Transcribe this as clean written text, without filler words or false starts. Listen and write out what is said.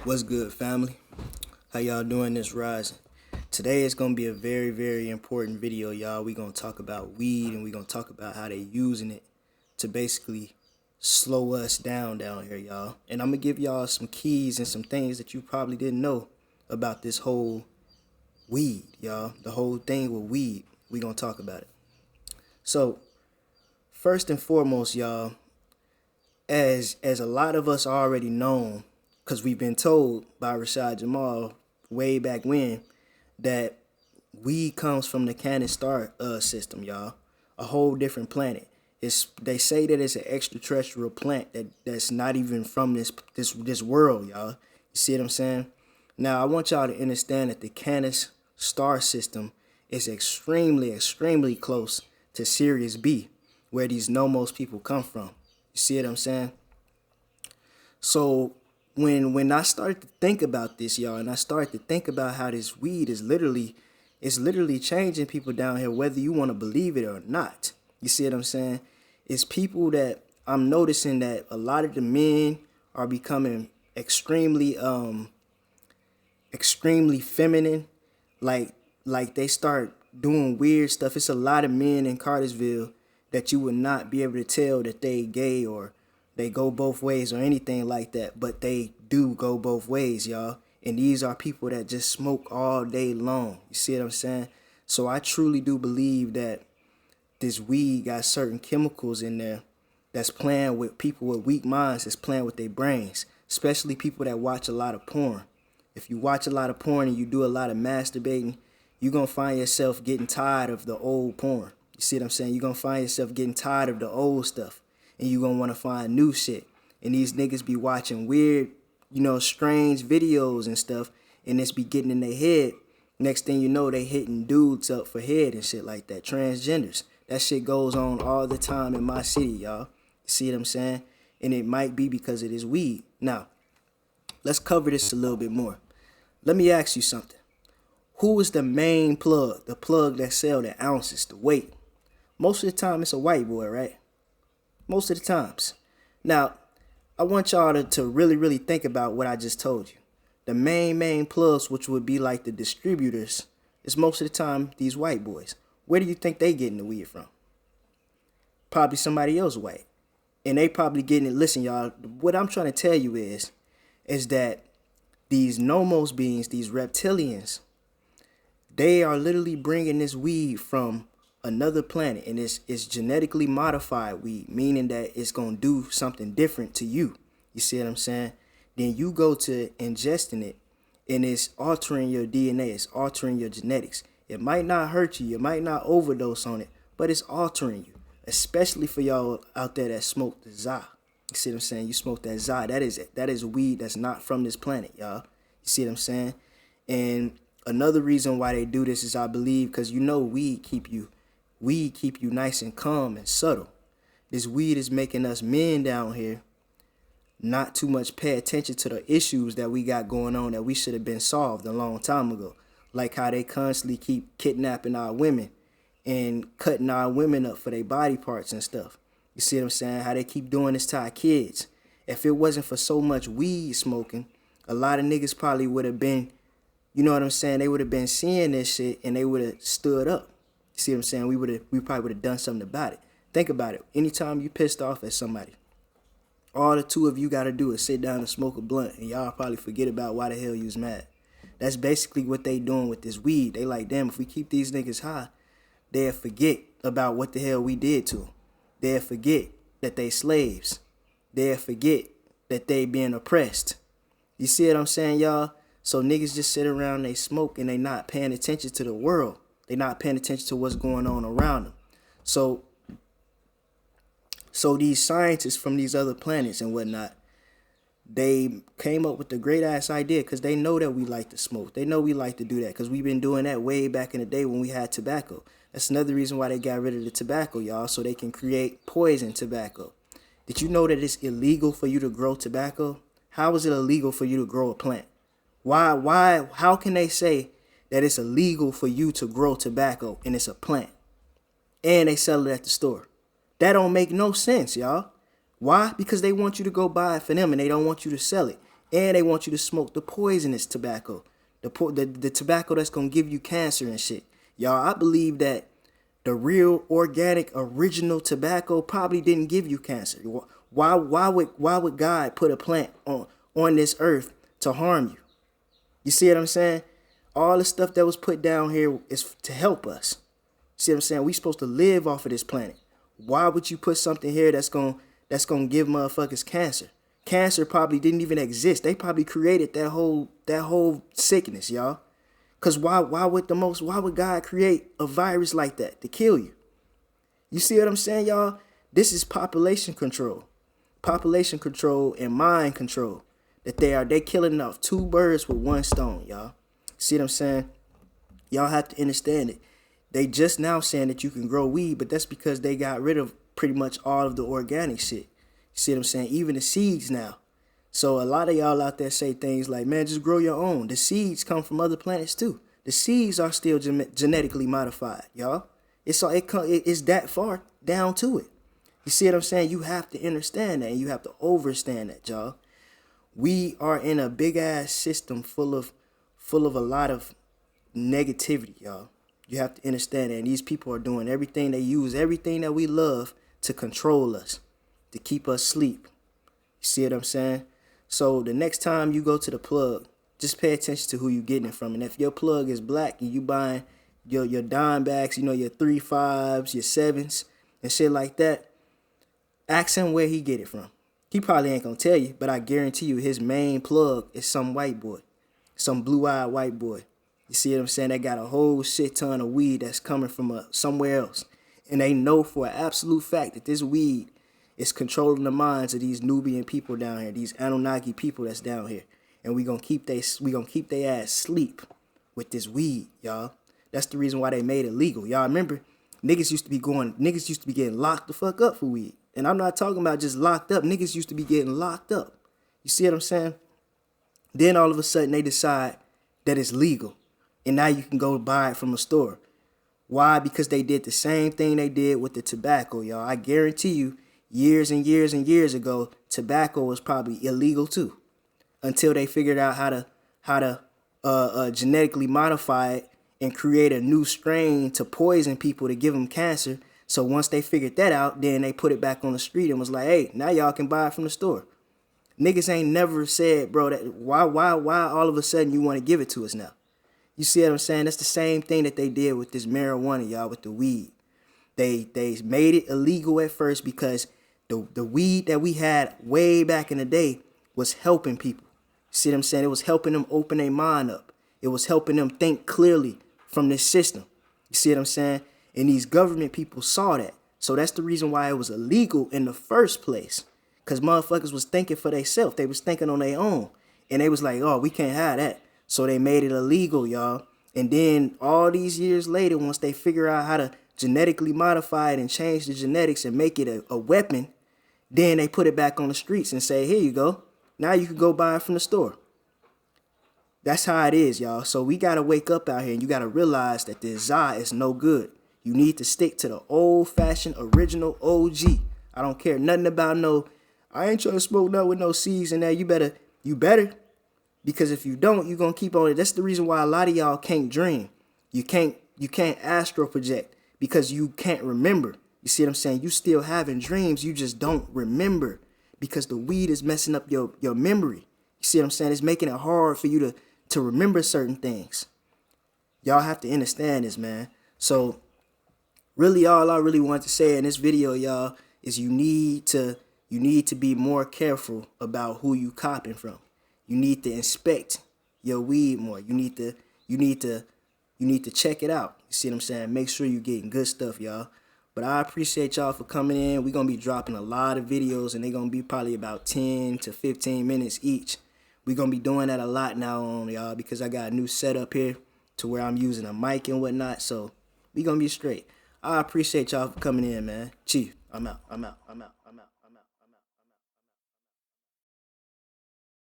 What's good, family? How y'all doing this rising? Today is going to be a very, very important video, y'all. We're going to talk about weed, and we're going to talk about how they using it to basically slow us down here, y'all. And I'm going to give y'all some keys and some things that you probably didn't know about this whole weed, y'all. The whole thing with weed. We're going to talk about it. So, first and foremost, y'all, as a lot of us already know, because we've been told by Rashad Jamal way back when that weed comes from the Cannon star system, y'all. A whole different planet. They say that it's an extraterrestrial plant that's not even from this world, y'all. You see what I'm saying? Now I want y'all to understand that the Cannon star system is extremely, extremely close to Sirius B, where these Nomos people come from. You see what I'm saying? So when I started to think about this, y'all, and I started to think about how this weed is literally changing people down here, whether you want to believe it or not. You see what I'm saying? It's people that I'm noticing that a lot of the men are becoming extremely feminine, like they start doing weird stuff. It's a lot of men in Cartersville that you would not be able to tell that they gay or they go both ways or anything like that, but they do go both ways, y'all. And these are people that just smoke all day long. You see what I'm saying? So I truly do believe that this weed got certain chemicals in there that's playing with people with weak minds, that's playing with their brains, especially people that watch a lot of porn. If you watch a lot of porn and you do a lot of masturbating, you're going to find yourself getting tired of the old porn. You see what I'm saying? You're going to find yourself getting tired of the old stuff. And you're going to want to find new shit. And these niggas be watching weird, strange videos and stuff. And this be getting in their head. Next thing you know, they hitting dudes up for head and shit like that. Transgenders. That shit goes on all the time in my city, y'all. You see what I'm saying? And it might be because it is weed. Now, let's cover this a little bit more. Let me ask you something. Who is the main plug? The plug that sell the ounces, the weight? Most of the time, it's a white boy, right? Most of the times. Now, I want y'all to really, really think about what I just told you. The main plugs, which would be like the distributors, is most of the time these white boys. Where do you think they getting the weed from? Probably somebody else white. And they probably getting it. Listen, y'all, what I'm trying to tell you is that these Nomos beings, these reptilians, they are literally bringing this weed from another planet, and it's genetically modified weed, meaning that it's going to do something different to you. You see what I'm saying? Then you go to ingesting it, and it's altering your DNA, it's altering your genetics. It might not hurt you, you might not overdose on it, but it's altering you, especially for y'all out there that smoke the za. You see what I'm saying? You smoke that za. That is weed that's not from this planet, y'all. You see what I'm saying? And another reason why they do this is, I believe, because weed keep you nice and calm and subtle. This weed is making us men down here not too much pay attention to the issues that we got going on that we should have been solved a long time ago. Like how they constantly keep kidnapping our women and cutting our women up for their body parts and stuff. You see what I'm saying? How they keep doing this to our kids. If it wasn't for so much weed smoking, a lot of niggas probably would have been, you know what I'm saying? They would have been seeing this shit and they would have stood up. See what I'm saying? We probably would have done something about it. Think about it. Anytime you pissed off at somebody, all the two of you got to do is sit down and smoke a blunt, and y'all probably forget about why the hell you was mad. That's basically what they doing with this weed. They like, damn, if we keep these niggas high, they'll forget about what the hell we did to them. They'll forget that they slaves. They'll forget that they being oppressed. You see what I'm saying, y'all? So niggas just sit around, they smoke, and they not paying attention to the world. They're not paying attention to what's going on around them. So these scientists from these other planets and whatnot, they came up with the great ass idea because they know that we like to smoke. They know we like to do that because we've been doing that way back in the day when we had tobacco. That's another reason why they got rid of the tobacco, y'all, so they can create poison tobacco. Did you know that it's illegal for you to grow tobacco? How is it illegal for you to grow a plant? How can they say that it's illegal for you to grow tobacco and it's a plant and they sell it at the store? That don't make no sense, y'all. Why? Because they want you to go buy it for them and they don't want you to sell it. And they want you to smoke the poisonous tobacco, the tobacco that's gonna give you cancer and shit. Y'all, I believe that the real organic original tobacco probably didn't give you cancer. Why would God put a plant on this earth to harm you? You see what I'm saying? All the stuff that was put down here is to help us. See what I'm saying? We supposed to live off of this planet. Why would you put something here that's gonna give motherfuckers cancer? Cancer probably didn't even exist. They probably created that whole sickness, y'all. Cause why would God create a virus like that to kill you? You see what I'm saying, y'all? This is population control. Population control and mind control. That they killing off 2 birds with 1 stone, y'all. See what I'm saying? Y'all have to understand it. They just now saying that you can grow weed, but that's because they got rid of pretty much all of the organic shit. You see what I'm saying? Even the seeds now. So a lot of y'all out there say things like, man, just grow your own. The seeds come from other planets too. The seeds are still genetically modified, y'all. It's that far down to it. You see what I'm saying? You have to understand that, and you have to overstand that, y'all. We are in a big ass system full of a lot of negativity, y'all. You have to understand that. And these people are doing everything. They use everything that we love to control us, to keep us asleep. You see what I'm saying? So the next time you go to the plug, just pay attention to who you getting it from. And if your plug is black and you buying your dime bags, you know, your 3.5s, your 7s, and shit like that, ask him where he get it from. He probably ain't gonna tell you, but I guarantee you his main plug is some white boy, some blue-eyed white boy. You see what I'm saying? They got a whole shit ton of weed that's coming from somewhere else. And they know for an absolute fact that this weed is controlling the minds of these Nubian people down here, these Anunnaki people that's down here. And we gonna keep they ass sleep with this weed, y'all. That's the reason why they made it legal. Y'all remember, niggas used to be getting locked the fuck up for weed. And I'm not talking about just locked up. Niggas used to be getting locked up. You see what I'm saying? Then all of a sudden they decide that it's legal. And now you can go buy it from a store. Why? Because they did the same thing they did with the tobacco, y'all. I guarantee you, years and years and years ago, tobacco was probably illegal too. Until they figured out how to genetically modify it and create a new strain to poison people to give them cancer. So once they figured that out, then they put it back on the street and was like, hey, now y'all can buy it from the store. Niggas ain't never said, bro, that why all of a sudden you want to give it to us now? You see what I'm saying? That's the same thing that they did with this marijuana, y'all, with the weed. They made it illegal at first because the weed that we had way back in the day was helping people. You see what I'm saying? It was helping them open their mind up. It was helping them think clearly from this system. You see what I'm saying? And these government people saw that. So that's the reason why it was illegal in the first place. Because motherfuckers was thinking for themselves. They was thinking on their own. And they was like, oh, we can't have that. So they made it illegal, y'all. And then all these years later, once they figure out how to genetically modify it and change the genetics and make it a weapon, then they put it back on the streets and say, here you go. Now you can go buy it from the store. That's how it is, y'all. So we got to wake up out here and you got to realize that this Za is no good. You need to stick to the old-fashioned original OG. I don't care nothing about I ain't trying to smoke nothing with no seeds in there. You better. Because if you don't, you're going to keep on it. That's the reason why a lot of y'all can't dream. You can't astral project because you can't remember. You see what I'm saying? You still having dreams. You just don't remember because the weed is messing up your memory. You see what I'm saying? It's making it hard for you to remember certain things. Y'all have to understand this, man. So really all I really want to say in this video, y'all, is you need to be more careful about who you copping from. You need to inspect your weed more. You need to check it out. You see what I'm saying? Make sure you're getting good stuff, y'all. But I appreciate y'all for coming in. We're going to be dropping a lot of videos, and they're going to be probably about 10 to 15 minutes each. We're going to be doing that a lot now on, y'all, because I got a new setup here to where I'm using a mic and whatnot. So we're going to be straight. I appreciate y'all for coming in, man. Chief, I'm out.